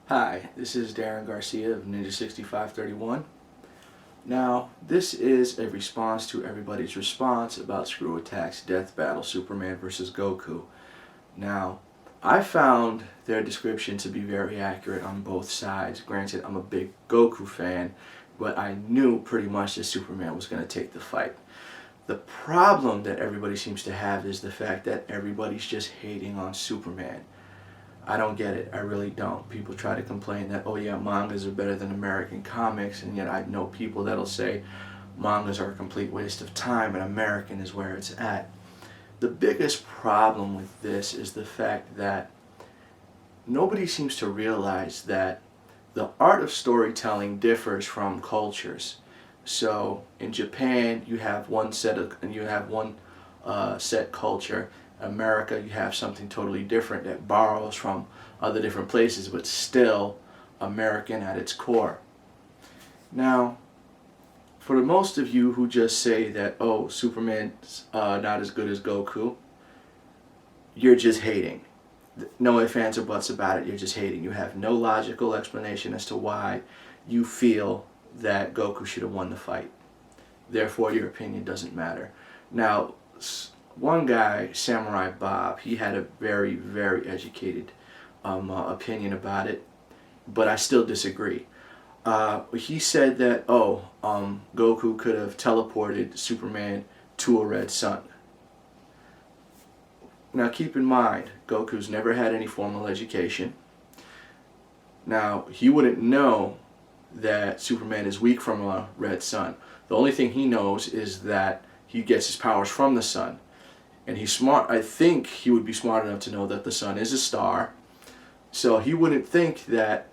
Hi, this is Darren Garcia of Ninja 6531. Now, this is a response to everybody's response about Screw Attack's Death Battle Superman vs. Goku. Now, I found their description to be very accurate on both sides. Granted, I'm a big Goku fan, but I knew pretty much that Superman was going to take the fight. The problem that everybody seems to have is the fact that everybody's just hating on Superman. I don't get it. I really don't. People try to complain that, oh yeah, mangas are better than American comics, and yet I know people that'll say mangas are a complete waste of time and American is where it's at. The biggest problem with this is the fact that nobody seems to realize that the art of storytelling differs from cultures. So in Japan, you have one set culture. America, you have something totally different that borrows from other different places, but still American at its core. Now, for the most of you who just say that, oh, Superman's not as good as Goku, you're just hating. No ifs, ands, or buts about it. You're just hating. You have no logical explanation as to why you feel that Goku should have won the fight. Therefore, your opinion doesn't matter. Now, one guy, Samurai Bob, he had a very, very educated opinion about it, but I still disagree. He said that, Goku could have teleported Superman to a red sun. Now keep in mind, Goku's never had any formal education. Now, he wouldn't know that Superman is weak from a red sun. The only thing he knows is that he gets his powers from the sun. And he's smart. I think he would be smart enough to know that the sun is a star. So he wouldn't think that,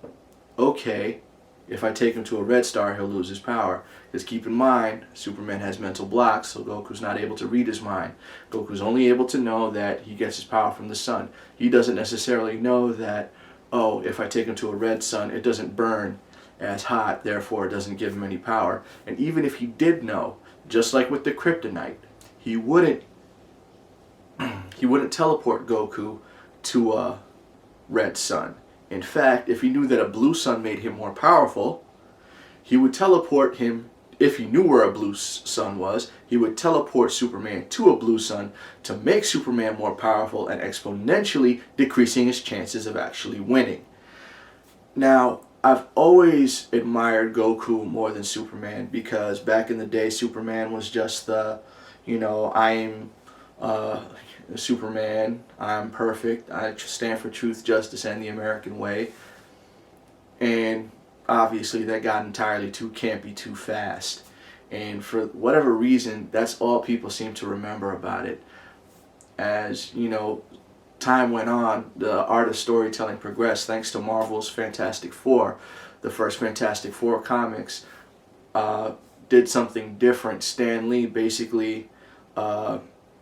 okay, if I take him to a red star, he'll lose his power. Because keep in mind, Superman has mental blocks, so Goku's not able to read his mind. Goku's only able to know that he gets his power from the sun. He doesn't necessarily know that, oh, if I take him to a red sun, it doesn't burn as hot, therefore it doesn't give him any power. And even if he did know, just like with the kryptonite, he wouldn't teleport Goku to a red sun. In fact, if he knew that a blue sun made him more powerful, he would teleport him. If he knew where a blue sun was, he would teleport Superman to a blue sun to make Superman more powerful and exponentially decreasing his chances of actually winning. Now, I've always admired Goku more than Superman because back in the day, Superman was just the, I'm Superman, I'm perfect, I stand for truth, justice, and the American way. And obviously that got entirely too campy too fast. And for whatever reason, that's all people seem to remember about it. As, time went on, the art of storytelling progressed thanks to Marvel's Fantastic Four. The first Fantastic Four comics did something different. Stan Lee basically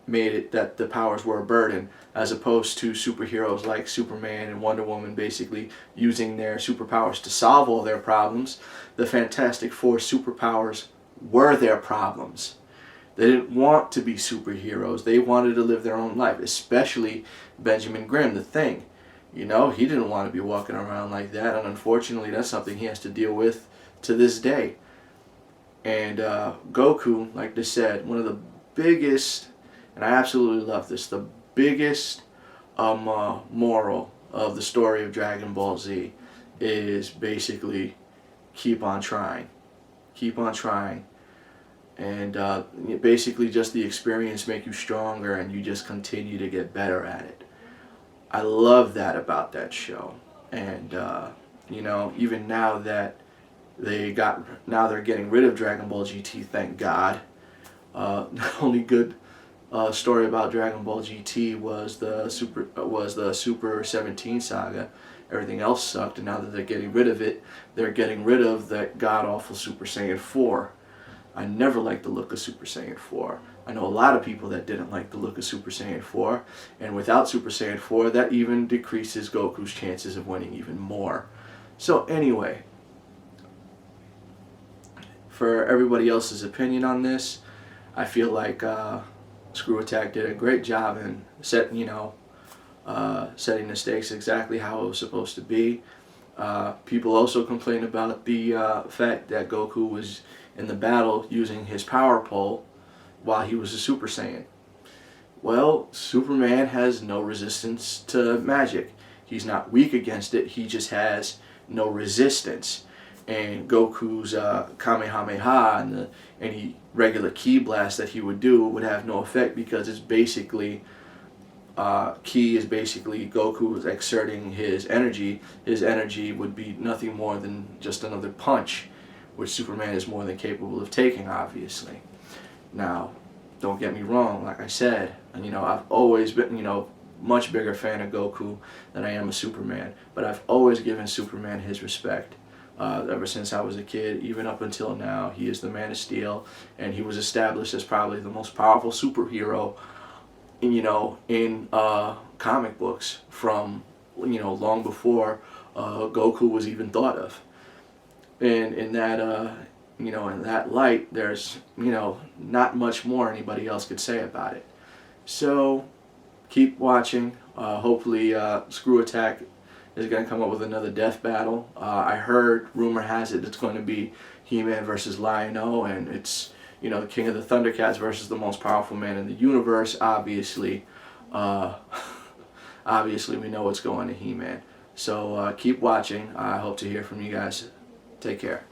made it that the powers were a burden, as opposed to superheroes like Superman and Wonder Woman basically using their superpowers to solve all their problems. The Fantastic Four superpowers were their problems. They didn't want to be superheroes. They wanted to live their own life, especially Benjamin Grimm, the Thing. He didn't want to be walking around like that, and unfortunately that's something he has to deal with to this day. And Goku, like I said, one of the biggest, and I absolutely love this, the biggest moral of the story of Dragon Ball Z is basically keep on trying. Keep on trying. And basically just the experience make you stronger and you just continue to get better at it. I love that about that show. And, even now that they're getting rid of Dragon Ball GT, thank God. The only good story about Dragon Ball GT was the Super 17 saga. Everything else sucked, and now that they're getting rid of it, they're getting rid of that god-awful Super Saiyan 4. I never liked the look of Super Saiyan 4. I know a lot of people that didn't like the look of Super Saiyan 4, and without Super Saiyan 4, that even decreases Goku's chances of winning even more. So anyway, for everybody else's opinion on this, I feel like Screw Attack did a great job in setting the stakes exactly how it was supposed to be. People also complain about the fact that Goku was in the battle using his power pole while he was a Super Saiyan. Well, Superman has no resistance to magic. He's not weak against it, he just has no resistance. And Goku's Kamehameha and any regular ki blast that he would do would have no effect, because it's basically ki is basically Goku exerting his energy. His energy would be nothing more than just another punch, which Superman is more than capable of taking, obviously. Now, don't get me wrong, like I said, and I've always been, much bigger fan of Goku than I am of Superman, but I've always given Superman his respect. Ever since I was a kid, even up until now, he is the Man of Steel, and he was established as probably the most powerful superhero, in comic books from, long before Goku was even thought of. And in that, in that light, there's, not much more anybody else could say about it. So, keep watching. Hopefully, Screw Attack is going to come up with another death battle. I heard, rumor has it, it's going to be He-Man versus Lion-O, and it's, the King of the Thundercats versus the most powerful man in the universe. Obviously, obviously we know it's going to He-Man. So keep watching. I hope to hear from you guys. Take care.